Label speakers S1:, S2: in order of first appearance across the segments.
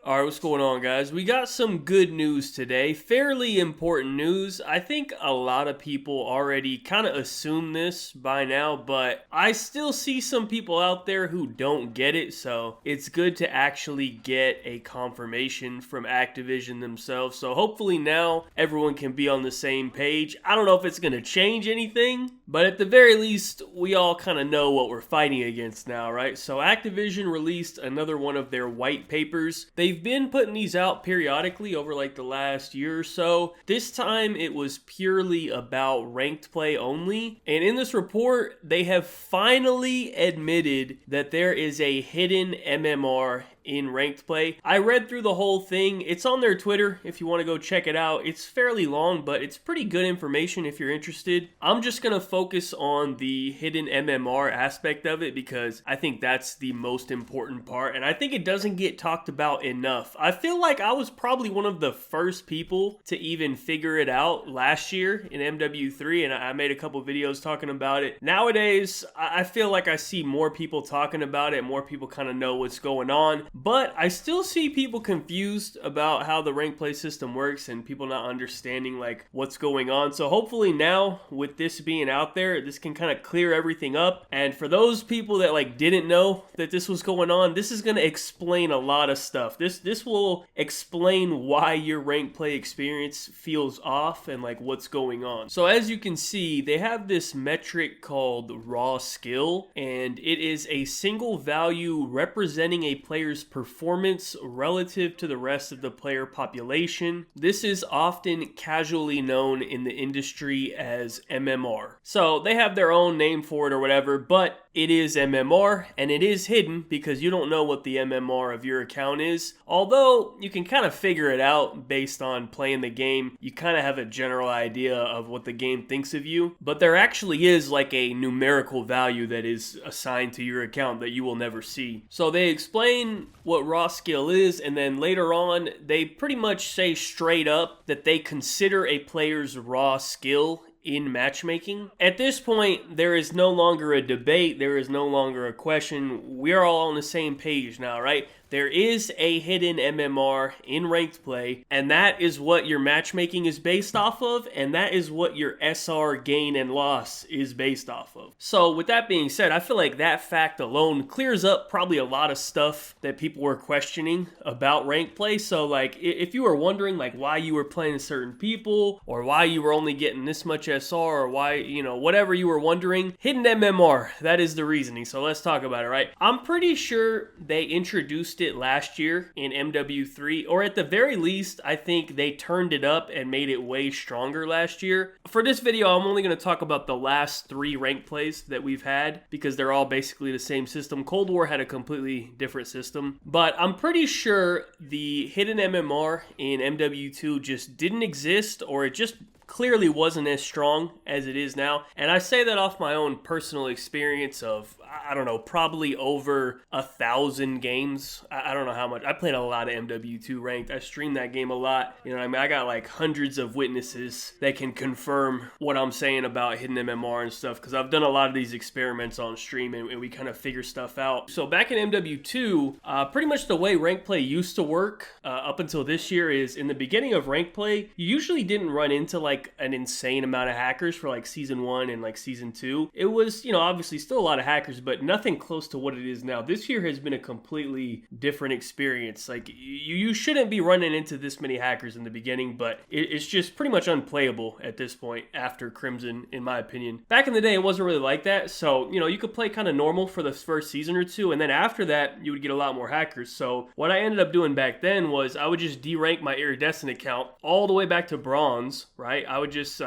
S1: All right, what's going on, guys? We got some good news today. Fairly important news. I think a lot of people already kind of assume this by now, but I still see some people out there who don't get it, so it's good to actually get a confirmation from Activision themselves. So hopefully now everyone can be on the same page. I don't know if it's going to change anything, but at the very least, we all kind of know what we're fighting against now, right? So Activision released another one of their white papers. They've been putting these out periodically over like the last year or so. This time it was purely about ranked play only. And in this report, they have finally admitted that there is a hidden MMR in ranked play. I read through the whole thing. It's on their Twitter if you want to go check it out. It's fairly long, but it's pretty good information if you're interested. I'm just going to focus on the hidden MMR aspect of it because I think that's the most important part, and I think it doesn't get talked about enough. I feel like I was probably one of the first people to even figure it out last year in MW3, and I made a couple videos talking about it. Nowadays, I feel like I see more people talking about it, more people kind of know what's going on. But I still see people confused about how the rank play system works and people not understanding like what's going on. So hopefully now with this being out there, this can kind of clear everything up. And for those people that like didn't know that this was going on, this is going to explain a lot of stuff. This will explain why your rank play experience feels off and like what's going on. So as you can see, they have this metric called raw skill, and it is a single value representing a player's performance relative to the rest of the player population. This is often casually known in the industry as MMR. So they have their own name for it or whatever, but it is MMR, and it is hidden because you don't know what the MMR of your account is. Although you can kind of figure it out based on playing the game. You kind of have a general idea of what the game thinks of you, but there actually is like a numerical value that is assigned to your account that you will never see. So they explain what raw skill is, and then later on they pretty much say straight up that they consider a player's raw skill in matchmaking. At this point, there is no longer a debate, there is no longer a question. We're all on the same page now, right? There is a hidden MMR in ranked play, and that is what your matchmaking is based off of, and that is what your SR gain and loss is based off of. So with that being said, I feel like that fact alone clears up probably a lot of stuff that people were questioning about ranked play. So like if you were wondering like why you were playing certain people, or why you were only getting this much SR, or why, you know, whatever you were wondering, hidden MMR, that is the reasoning. So let's talk about it, right? I'm pretty sure they introduced it last year in MW3, or at the very least, I think they turned it up and made it way stronger last year. For this video, I'm only going to talk about the last 3 rank plays that we've had because they're all basically the same system. Cold War had a completely different system, but I'm pretty sure the hidden MMR in MW2 just didn't exist, or it just clearly wasn't as strong as it is now. And I say that off my own personal experience of, I don't know, probably over 1,000 games. I don't know how much. I played a lot of MW2 ranked. I streamed that game a lot. You know what I mean? I got like hundreds of witnesses that can confirm what I'm saying about hidden MMR and stuff, because I've done a lot of these experiments on stream and we kind of figure stuff out. So back in MW2, pretty much the way rank play used to work up until this year is in the beginning of rank play, you usually didn't run into like an insane amount of hackers for like season 1 and like season 2. It was, you know, obviously still a lot of hackers, but nothing close to what it is now. This year has been a completely different experience. Like you shouldn't be running into this many hackers in the beginning, but it's just pretty much unplayable at this point after Crimson, in my opinion. Back in the day, it wasn't really like that. So, you know, you could play kind of normal for the first season or two, and then after that, you would get a lot more hackers. So what I ended up doing back then was I would just derank my iridescent account all the way back to bronze, right? I would just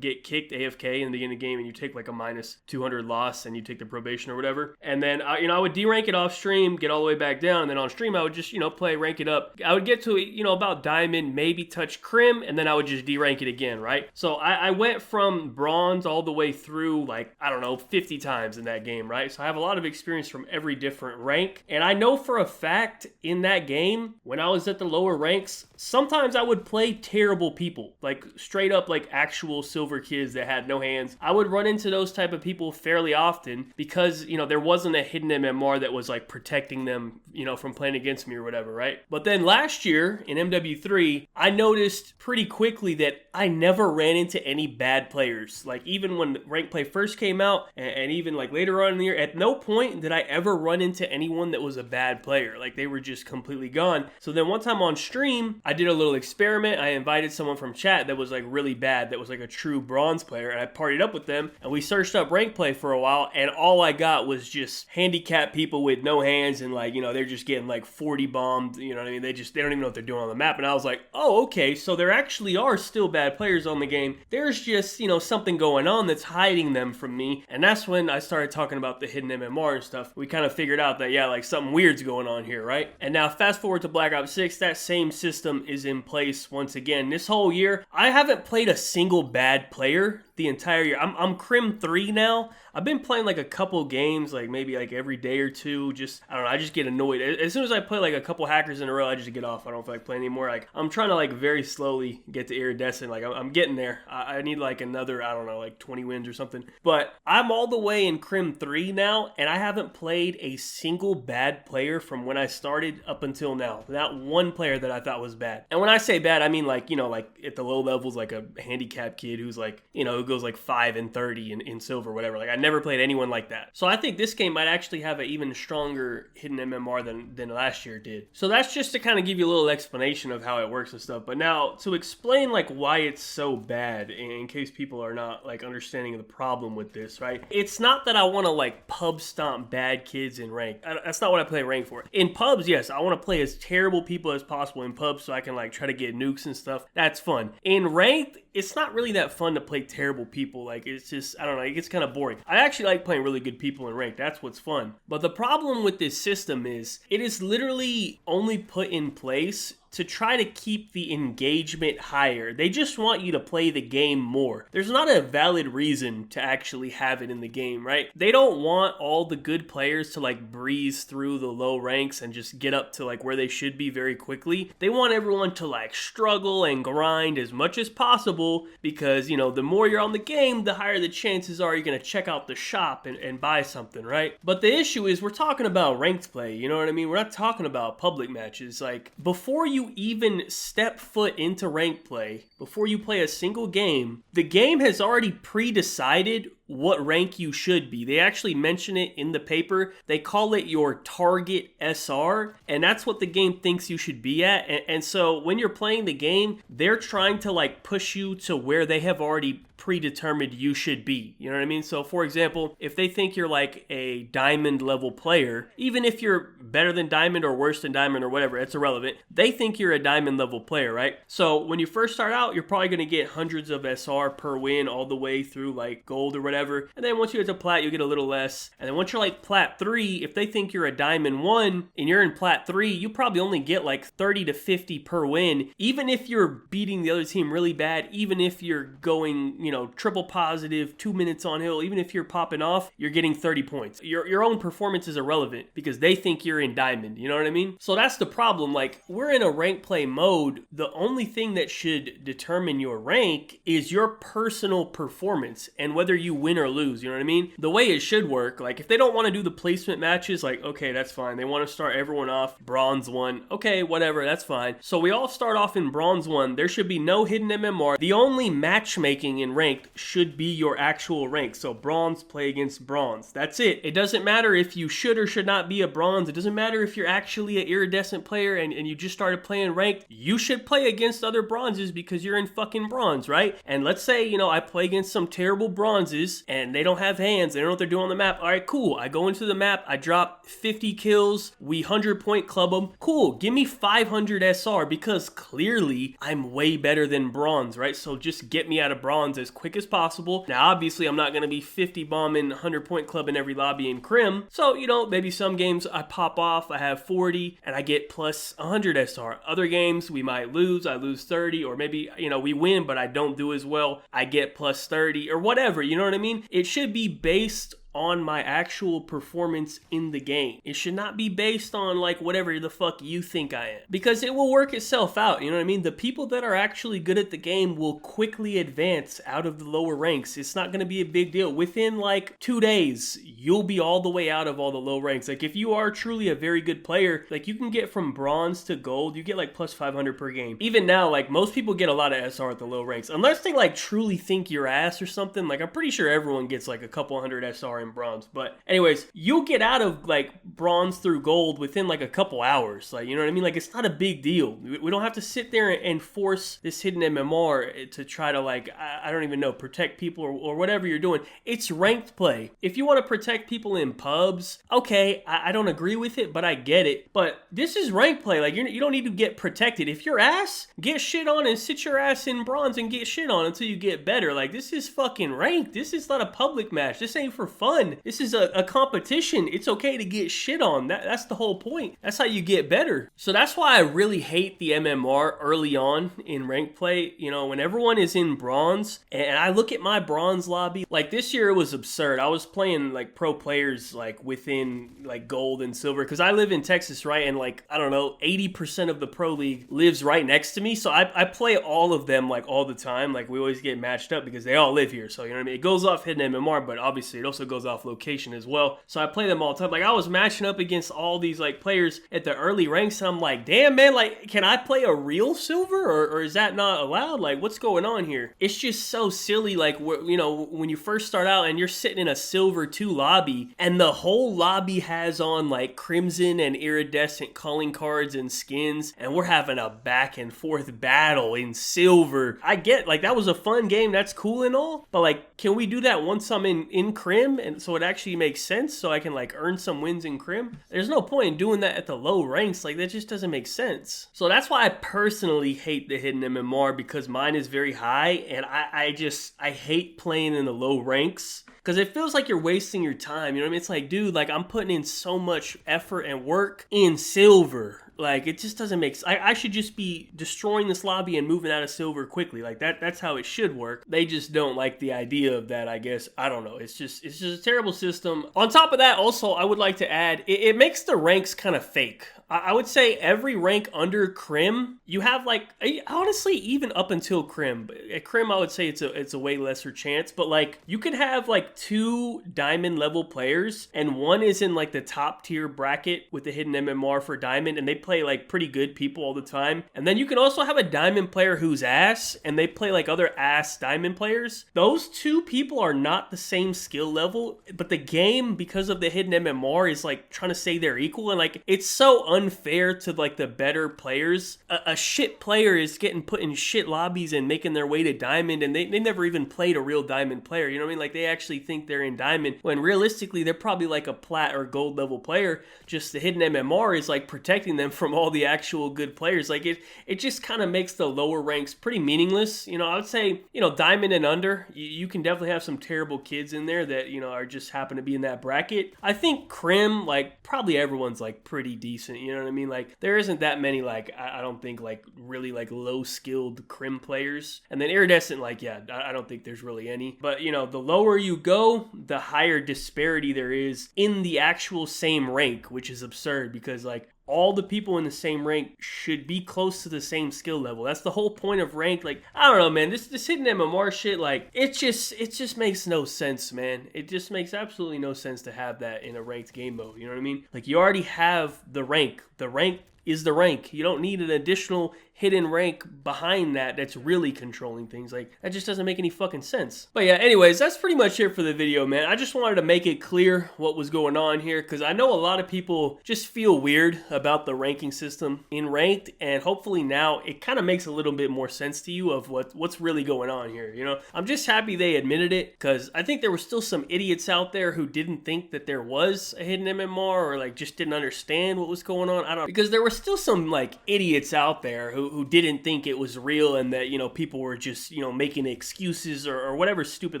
S1: get kicked AFK in the beginning of the game, and you take like a minus 200 loss, and you take the probation or whatever. And then, I would derank it off stream, get all the way back down, and then on stream, I would just, play, rank it up. I would get to, about diamond, maybe touch crim, and then I would just derank it again, right? So I went from bronze all the way through, 50 times in that game, right? So I have a lot of experience from every different rank. And I know for a fact in that game, when I was at the lower ranks, sometimes I would play terrible people, like straight up actual silver kids that had no hands. I would run into those type of people fairly often because there wasn't a hidden MMR that was like protecting them, from playing against me or whatever, right? But then last year in MW3, I noticed pretty quickly that I never ran into any bad players. Like even when rank play first came out and even like later on in the year, at no point did I ever run into anyone that was a bad player. Like they were just completely gone. So then one time on stream, I did a little experiment. I invited someone from chat that was like really bad, that was like a true bronze player, and I partied up with them and we searched up rank play for a while, and all I got was just handicapped people with no hands, and like, they're just getting like 40 bombed, you know what I mean? They don't even know what they're doing on the map. And I was like, oh, okay, so there actually are still bad players on the game. There's just, something going on that's hiding them from me. And that's when I started talking about the hidden MMR and stuff. We kind of figured out that, yeah, like something weird's going on here, right? And now fast forward to Black Ops 6, that same system is in place once again. This whole year, I haven't played a single bad player the entire year. I'm Crim 3 now. I've been playing like a couple games, like maybe like every day or two. Just, I don't know, I just get annoyed. As soon as I play like a couple hackers in a row, I just get off. I don't feel like playing anymore. Like I'm trying to like very slowly get to iridescent. Like I'm getting there. I need like another, I don't know, like 20 wins or something. But I'm all the way in Crim 3 now, and I haven't played a single bad player from when I started up until now. Not one player that I thought was bad. And when I say bad, I mean like, like at the low levels, like a handicapped kid who's like, who goes like 5 and 30 in silver, whatever. Like I never played anyone like that. So I think this game might actually have an even stronger hidden MMR than last year did. So that's just to kind of give you a little explanation of how it works and stuff. But now to explain like why it's so bad, in case people are not like understanding the problem with this, right? It's not that I want to like pub stomp bad kids in rank. That's not what I play rank for. In pubs, yes, I want to play as terrible people as possible in pubs so I can like try to get nukes and stuff. That's fun. In ranked, it's not really that fun to play terrible people. Like it's just, I don't know, it gets kind of boring. I actually like playing really good people in ranked. That's what's fun. But the problem with this system is it is literally only put in place to try to keep the engagement higher. They just want you to play the game more. There's not a valid reason to actually have it in the game, right? They don't want all the good players to like breeze through the low ranks and just get up to like where they should be very quickly. They want everyone to like struggle and grind as much as possible because, the more you're on the game, the higher the chances are you're going to check out the shop and buy something, right? But the issue is we're talking about ranked play, you know what I mean? We're not talking about public matches. Like before you even step foot into rank play, before you play a single game, the game has already pre-decided what rank you should be. They actually mention it in the paper. They call it your target SR, and that's what the game thinks you should be at. And so when you're playing the game, they're trying to like push you to where they have already predetermined you should be. You know what I mean? So for example, if they think you're like a diamond level player, even if you're better than diamond or worse than diamond or whatever, it's irrelevant. They think you're a diamond level player, right? So when you first start out, you're probably going to get hundreds of SR per win all the way through like gold or whatever. And then once you get to plat, you get a little less. And then once you're like plat 3, if they think you're a diamond 1 and you're in plat 3, you probably only get like 30 to 50 per win. Even if you're beating the other team really bad, even if you're going, triple positive, 2 minutes on hill, even if you're popping off, you're getting 30 points. Your own performance is irrelevant because they think you're in diamond, you know what I mean? So that's the problem. Like we're in a rank play mode. The only thing that should determine your rank is your personal performance and whether you win or lose, you know what I mean? The way it should work, like if they don't want to do the placement matches, like okay, that's fine. They want to start everyone off bronze 1. Okay, whatever, that's fine. So we all start off in bronze 1. There should be no hidden MMR. The only matchmaking in ranked should be your actual rank. So bronze, play against bronze. That's it. It doesn't matter if you should or should not be a bronze. It doesn't matter if you're actually an iridescent player and you just started playing ranked. You should play against other bronzes because you're in fucking bronze, right? And let's say, I play against some terrible bronzes and they don't have hands. They don't know what they're doing on the map. All right, cool. I go into the map. I drop 50 kills. We 100-point club them. Cool. Give me 500 SR because clearly I'm way better than bronze, right? So just get me out of bronze as quick as possible. Now, obviously, I'm not going to be 50 bombing 100-point club in every lobby in Crim. So, maybe some games I pop off, I have 40, and I get plus 100 SR. Other games, we might lose, I lose 30, or maybe, we win, but I don't do as well, I get plus 30, or whatever, you know what I mean? It should be based on my actual performance in the game. It should not be based on like whatever the fuck you think I am, because it will work itself out. You know what I mean? The people that are actually good at the game will quickly advance out of the lower ranks. It's not going to be a big deal. Within like 2 days, you'll be all the way out of all the low ranks. Like if you are truly a very good player, like you can get from bronze to gold, you get like plus 500 per game. Even now, like most people get a lot of SR at the low ranks, unless they like truly think you're ass or something. Like I'm pretty sure everyone gets like a couple hundred SR in bronze. But anyways, you'll get out of like bronze through gold within like a couple hours. Like, you know what I mean? Like it's not a big deal. We don't have to sit there and force this hidden MMR to try to like, I don't even know, protect people or whatever you're doing. It's ranked play. If you want to protect people in pubs, okay, I don't agree with it, but I get it. But this is ranked play. Like you don't need to get protected. If you're ass, get shit on and sit your ass in bronze and get shit on until you get better. Like this is fucking ranked. This is not a public match. This ain't for fun. This is a competition. It's okay to get shit on. That's the whole point. That's how you get better. So that's why I really hate the MMR early on in ranked play. You know, when everyone is in bronze and I look at my bronze lobby, like this year it was absurd. I was playing like pro players like within like gold and silver because I live in Texas, right? And like, I don't know, 80% of the pro league lives right next to me. So I play all of them like all the time. Like we always get matched up because they all live here. So you know what I mean? It goes off hidden MMR, but obviously it also goes off location as well. So I play them all the time. Like I was matching up against all these like players at the early ranks. And I'm like, damn man, like can I play a real silver or is that not allowed? Like what's going on here? It's just so silly. Like, you know, when you first start out and you're sitting in a silver 2 lobby and the whole lobby has on like crimson and iridescent calling cards and skins and we're having a back and forth battle in silver. I get like that was a fun game. That's cool and all. But like, can we do that once I'm in crim and so it actually makes sense so I can like earn some wins in crim? There's no point in doing that at the low ranks. Like that just doesn't make sense. So that's why I personally hate the hidden MMR because mine is very high and I hate playing in the low ranks because it feels like you're wasting your time. You know what I mean? It's like, dude, like I'm putting in so much effort and work in silver. Like, it just doesn't make sense. I should just be destroying this lobby and moving out of silver quickly. Like, that's how it should work. They just don't like the idea of that, I guess. I don't know. It's just a terrible system. On top of that, also, I would like to add, it makes the ranks kind of fake. I would say every rank under Crim, you have like, honestly, even up until Crim. At Crim, I would say it's a way lesser chance. But like, you could have like 2 diamond level players, and one is in like the top tier bracket with the hidden MMR for diamond, and they play like pretty good people all the time. And then you can also have a diamond player who's ass, and they play like other ass diamond players. Those 2 people are not the same skill level, but the game, because of the hidden MMR, is like trying to say they're equal, and like, it's so unfair to like the better players. A shit player is getting put in shit lobbies and making their way to diamond, and they never even played a real diamond player. You know what I mean? Like they actually think they're in diamond when realistically they're probably like a plat or gold level player. Just the hidden MMR is like protecting them from all the actual good players. Like it just kind of makes the lower ranks pretty meaningless. You know, I would say, you know, diamond and under, you can definitely have some terrible kids in there that, you know, are just happen to be in that bracket. I think Crim, like probably everyone's like pretty decent. You know what I mean? Like there isn't that many, like I don't think like really like low skilled Crim players. And then iridescent, like yeah, I don't think there's really any. But you know, the lower you go, the higher disparity there is in the actual same rank, which is absurd because like all the people in the same rank should be close to the same skill level. That's the whole point of rank. Like, I don't know, man. This hidden MMR shit, like, it just makes no sense, man. It just makes absolutely no sense to have that in a ranked game mode. You know what I mean? Like, you already have the rank. The rank is the rank. You don't need an additional hidden rank behind that's really controlling things. Like, that just doesn't make any fucking sense. But yeah, anyways, that's pretty much it for the video, man. I just wanted to make it clear what was going on here because I know a lot of people just feel weird about the ranking system in ranked, and hopefully now it kind of makes a little bit more sense to you of what's really going on here. You know, I'm just happy they admitted it because I think there were still some idiots out there who didn't think that there was a hidden MMR or like just didn't understand what was going on. I don't know, because there were still some like idiots out there who didn't think it was real, and that, you know, people were just, you know, making excuses or whatever stupid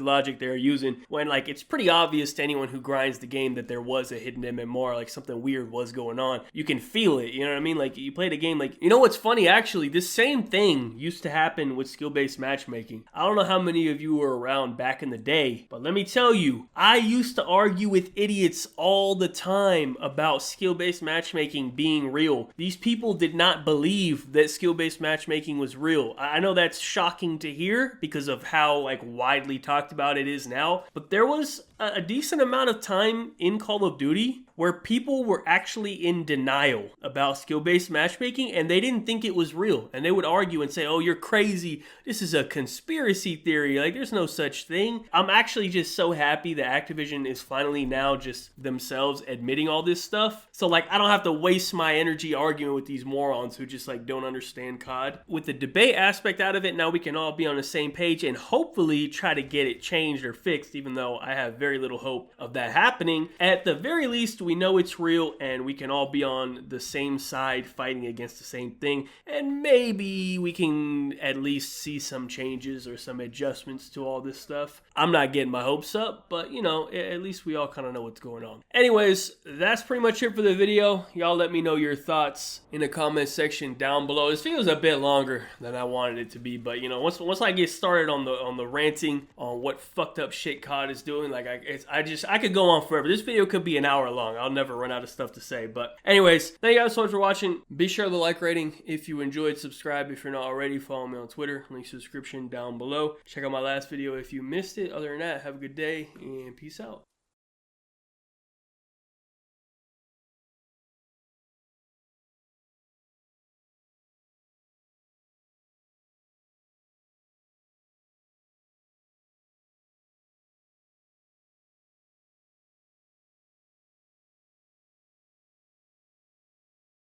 S1: logic they're using, when like it's pretty obvious to anyone who grinds the game that there was a hidden MMR, like something weird was going on. You can feel it, you know what I mean? Like you played a game, like, you know what's funny, actually, this same thing used to happen with skill-based matchmaking. I don't know how many of you were around back in the day, but let me tell you, I used to argue with idiots all the time about skill-based matchmaking being real. These people did not believe that skill-based matchmaking was real. I know that's shocking to hear because of how like widely talked about it is now, but there was a decent amount of time in Call of Duty where people were actually in denial about skill-based matchmaking, and they didn't think it was real. And they would argue and say, oh, you're crazy. This is a conspiracy theory. Like, there's no such thing. I'm actually just so happy that Activision is finally now just themselves admitting all this stuff. So, like, I don't have to waste my energy arguing with these morons who just, like, don't understand COD. With the debate aspect out of it, now we can all be on the same page and hopefully try to get it changed or fixed, even though I have very little hope of that happening. At the very least, we know it's real, and we can all be on the same side fighting against the same thing, and maybe we can at least see some changes or some adjustments to all this stuff. I'm not getting my hopes up, but you know, at least we all kind of know what's going on. Anyways, that's pretty much it for the video. Y'all let me know your thoughts in the comment section down below. This video is a bit longer than I wanted it to be, but you know, once I get started on the ranting on what fucked up shit COD is doing, like I could go on forever. This video could be an hour long. I'll never run out of stuff to say. But anyways, thank you guys so much for watching. Be sure to like rating if you enjoyed. Subscribe if you're not already. Follow me on Twitter. Link to the description down below. Check out my last video if you missed it. Other than that, have a good day and peace out.